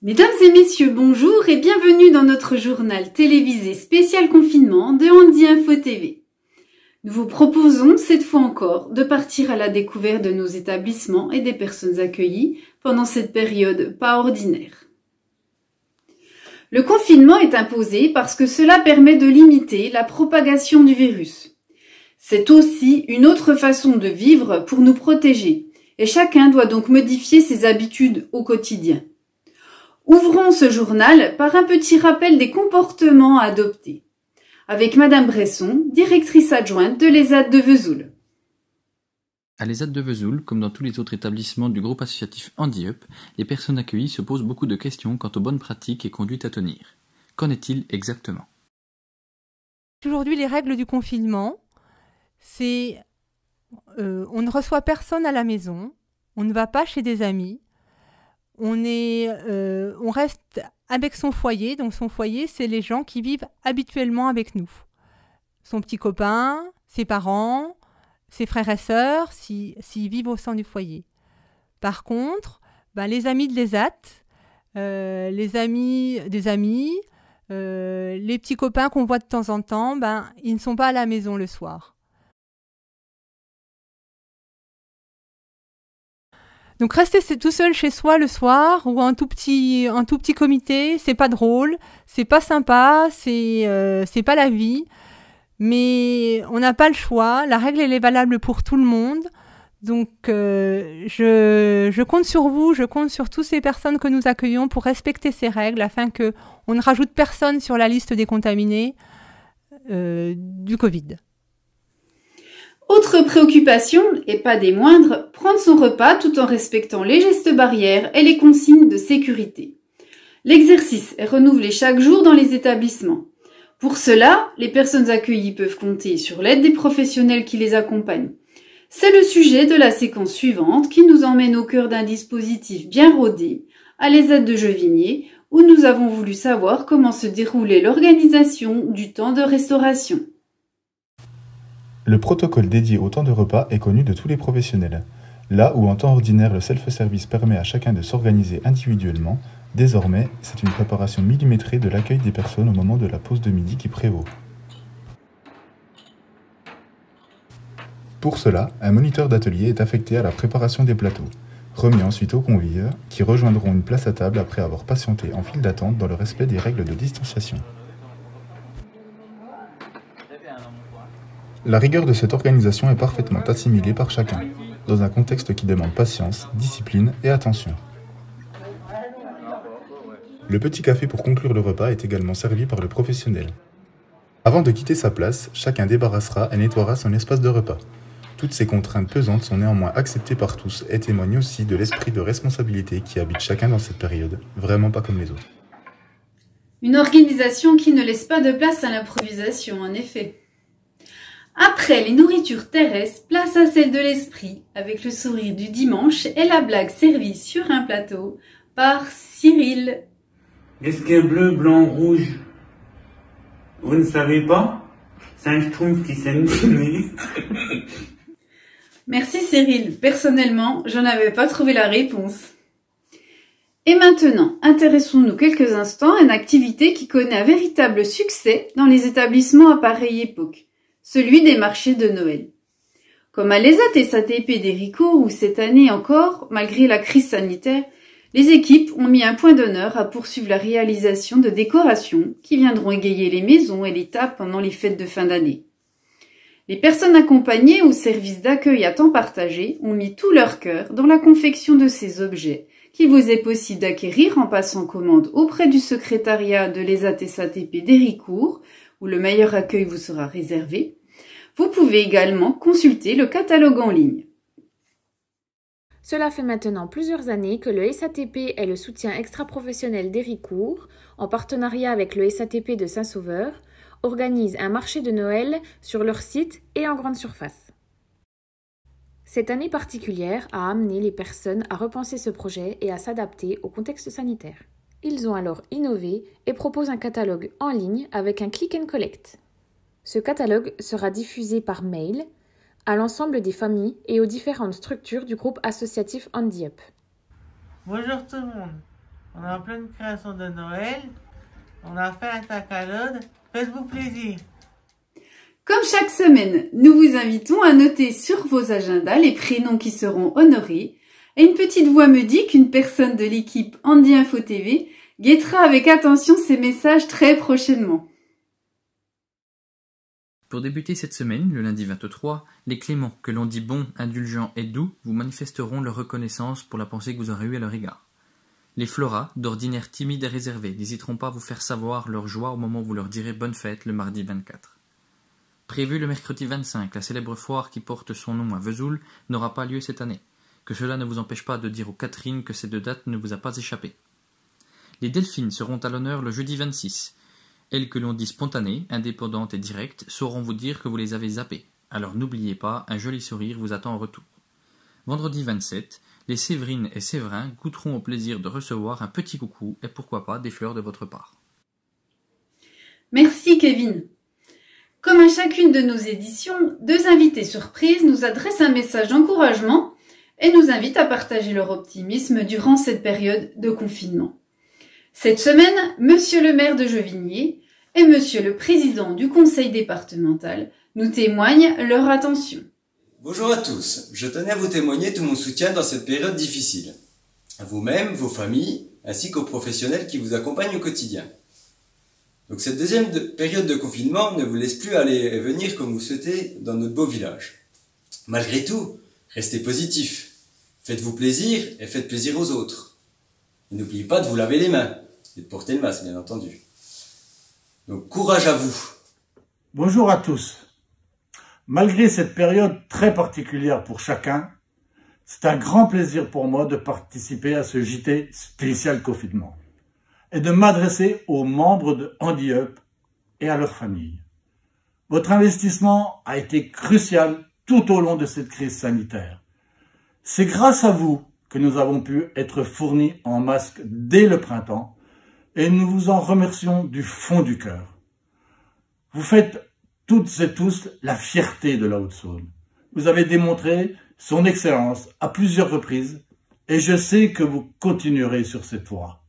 Mesdames et messieurs, bonjour et bienvenue dans notre journal télévisé spécial confinement de Handi Info TV. Nous vous proposons, cette fois encore, de partir à la découverte de nos établissements et des personnes accueillies pendant cette période pas ordinaire. Le confinement est imposé parce que cela permet de limiter la propagation du virus. C'est aussi une autre façon de vivre pour nous protéger, et chacun doit donc modifier ses habitudes au quotidien. Ouvrons ce journal par un petit rappel des comportements à adopter, avec Madame Bresson, directrice adjointe de l'ESAT de Vesoul. À l'ESAT de Vesoul, comme dans tous les autres établissements du groupe associatif Handi Up, les personnes accueillies se posent beaucoup de questions quant aux bonnes pratiques et conduites à tenir. Qu'en est-il exactement? Aujourd'hui, les règles du confinement, c'est on ne reçoit personne à la maison, on ne va pas chez des amis, on reste avec son foyer. Donc son foyer, c'est les gens qui vivent habituellement avec nous. Son petit copain, ses parents, ses frères et sœurs, s'ils vivent au sein du foyer. Par contre, les amis de l'ESAT, les amis des amis, les petits copains qu'on voit de temps en temps, ils ne sont pas à la maison le soir. Donc rester tout seul chez soi le soir ou un tout petit comité, c'est pas drôle, c'est pas sympa, c'est pas la vie. Mais on n'a pas le choix. La règle elle est valable pour tout le monde. Donc je compte sur vous, je compte sur toutes ces personnes que nous accueillons pour respecter ces règles afin que on ne rajoute personne sur la liste des contaminés du Covid. Autre préoccupation, et pas des moindres, prendre son repas tout en respectant les gestes barrières et les consignes de sécurité. L'exercice est renouvelé chaque jour dans les établissements. Pour cela, les personnes accueillies peuvent compter sur l'aide des professionnels qui les accompagnent. C'est le sujet de la séquence suivante qui nous emmène au cœur d'un dispositif bien rodé, à l'ESAT de Jevigné, où nous avons voulu savoir comment se déroulait l'organisation du temps de restauration. Le protocole dédié au temps de repas est connu de tous les professionnels. Là où en temps ordinaire le self-service permet à chacun de s'organiser individuellement, désormais c'est une préparation millimétrée de l'accueil des personnes au moment de la pause de midi qui prévaut. Pour cela, un moniteur d'atelier est affecté à la préparation des plateaux, remis ensuite aux convives qui rejoindront une place à table après avoir patienté en file d'attente dans le respect des règles de distanciation. La rigueur de cette organisation est parfaitement assimilée par chacun, dans un contexte qui demande patience, discipline et attention. Le petit café pour conclure le repas est également servi par le professionnel. Avant de quitter sa place, chacun débarrassera et nettoiera son espace de repas. Toutes ces contraintes pesantes sont néanmoins acceptées par tous et témoignent aussi de l'esprit de responsabilité qui habite chacun dans cette période, vraiment pas comme les autres. Une organisation qui ne laisse pas de place à l'improvisation, en effet. Après les nourritures terrestres, place à celle de l'esprit, avec le sourire du dimanche et la blague servie sur un plateau par Cyril. Qu'est-ce qui est bleu, blanc, rouge? Vous ne savez pas? C'est un schtroumpf qui s'est nommé. Merci Cyril. Personnellement, je n'avais pas trouvé la réponse. Et maintenant, intéressons-nous quelques instants à une activité qui connaît un véritable succès dans les établissements à pareille époque. Celui des marchés de Noël. Comme à l'ESAT et SATP d'Héricourt, où cette année encore, malgré la crise sanitaire, les équipes ont mis un point d'honneur à poursuivre la réalisation de décorations qui viendront égayer les maisons et les tables pendant les fêtes de fin d'année. Les personnes accompagnées ou services d'accueil à temps partagé ont mis tout leur cœur dans la confection de ces objets qu'il vous est possible d'acquérir en passant commande auprès du secrétariat de l'ESAT et SATP d'Héricourt, où le meilleur accueil vous sera réservé. Vous pouvez également consulter le catalogue en ligne. Cela fait maintenant plusieurs années que le SATP et le soutien extra-professionnel d'Héricourt, en partenariat avec le SATP de Saint-Sauveur, organisent un marché de Noël sur leur site et en grande surface. Cette année particulière a amené les personnes à repenser ce projet et à s'adapter au contexte sanitaire. Ils ont alors innové et proposent un catalogue en ligne avec un click and collect. Ce catalogue sera diffusé par mail à l'ensemble des familles et aux différentes structures du groupe associatif Handi Up. Bonjour tout le monde. On est en pleine création de Noël. On a fait un tacalode. Faites-vous plaisir. Comme chaque semaine, nous vous invitons à noter sur vos agendas les prénoms qui seront honorés. Et une petite voix me dit qu'une personne de l'équipe Andy Info TV guettera avec attention ces messages très prochainement. Pour débuter cette semaine, le lundi 23, les Cléments, que l'on dit bons, indulgents et doux, vous manifesteront leur reconnaissance pour la pensée que vous aurez eue à leur égard. Les Floras, d'ordinaire timides et réservés, n'hésiteront pas à vous faire savoir leur joie au moment où vous leur direz bonne fête le mardi 24. Prévu le mercredi 25, la célèbre foire qui porte son nom à Vesoul n'aura pas lieu cette année. Que cela ne vous empêche pas de dire aux Catherine que ces deux dates ne vous a pas échappé. Les Delphines seront à l'honneur le jeudi 26. Elles que l'on dit spontanées, indépendantes et directes, sauront vous dire que vous les avez zappées. Alors n'oubliez pas, un joli sourire vous attend en retour. Vendredi 27, les Séverine et Séverin goûteront au plaisir de recevoir un petit coucou et pourquoi pas des fleurs de votre part. Merci Kevin. Comme à chacune de nos éditions, deux invités surprises nous adressent un message d'encouragement et nous invitent à partager leur optimisme durant cette période de confinement. Cette semaine, Monsieur le maire de Jevigné et Monsieur le président du conseil départemental nous témoignent leur attention. Bonjour à tous, je tenais à vous témoigner tout mon soutien dans cette période difficile. À vous-même, vos familles, ainsi qu'aux professionnels qui vous accompagnent au quotidien. Donc cette deuxième période de confinement ne vous laisse plus aller et venir comme vous souhaitez dans notre beau village. Malgré tout, restez positifs, faites-vous plaisir et faites plaisir aux autres. Et n'oubliez pas de vous laver les mains et de porter le masque, bien entendu. Donc courage à vous. Bonjour à tous. Malgré cette période très particulière pour chacun, c'est un grand plaisir pour moi de participer à ce JT spécial confinement et de m'adresser aux membres de Andy Up et à leurs familles. Votre investissement a été crucial tout au long de cette crise sanitaire. C'est grâce à vous que nous avons pu être fournis en masques dès le printemps et nous vous en remercions du fond du cœur. Vous faites toutes et tous la fierté de la Haute-Saône. Vous avez démontré son excellence à plusieurs reprises et je sais que vous continuerez sur cette voie.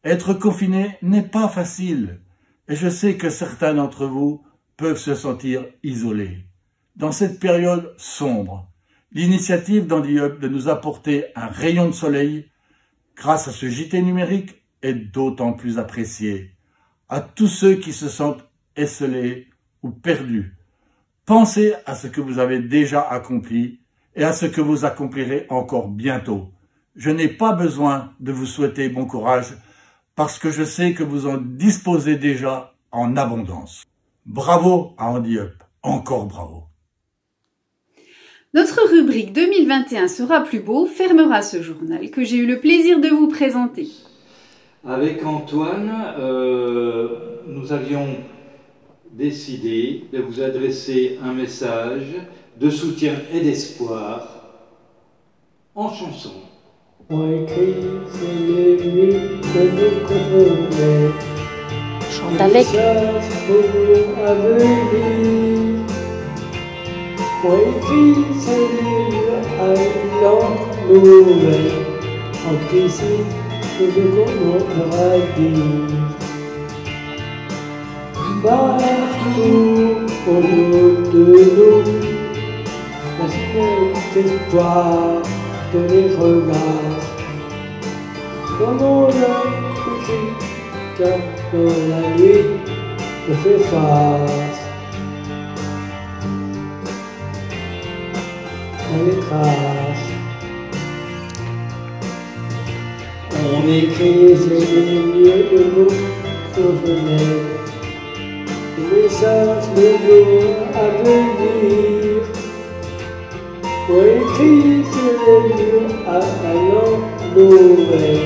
Être confiné n'est pas facile et je sais que certains d'entre vous peuvent se sentir isolés. Dans cette période sombre, l'initiative d'Andy Up de nous apporter un rayon de soleil grâce à ce JT numérique est d'autant plus appréciée. À tous ceux qui se sentent esselés ou perdus, pensez à ce que vous avez déjà accompli et à ce que vous accomplirez encore bientôt. Je n'ai pas besoin de vous souhaiter bon courage parce que je sais que vous en disposez déjà en abondance. Bravo à Andy Up, encore bravo. Notre rubrique 2021 sera plus beau fermera ce journal que j'ai eu le plaisir de vous présenter. Avec Antoine, nous avions décidé de vous adresser un message de soutien et d'espoir en chanson. Chante avec. Partout autour de nous, l'aspect d'espoir de les regards. Comme on a couché, car dans la nuit, on fait face. On les trace. On écrit les lieux de nos fenêtres. Les messages de jour à venir, pour écrire sur les murs à allant nouvelle,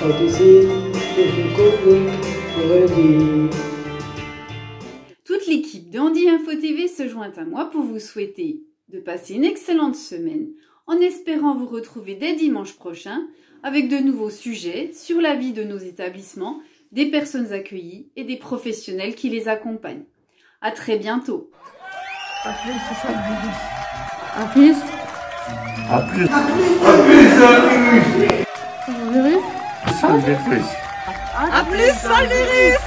anticipe ce qu'on pourrait dire. Toute l'équipe de Andy Info TV se joint à moi pour vous souhaiter de passer une excellente semaine, en espérant vous retrouver dès dimanche prochain avec de nouveaux sujets sur la vie de nos établissements, des personnes accueillies et des professionnels qui les accompagnent. À très bientôt. À plus, c'est ça. À plus. À plus. À plus. À plus. À plus. Salut les trucs. À plus, salut.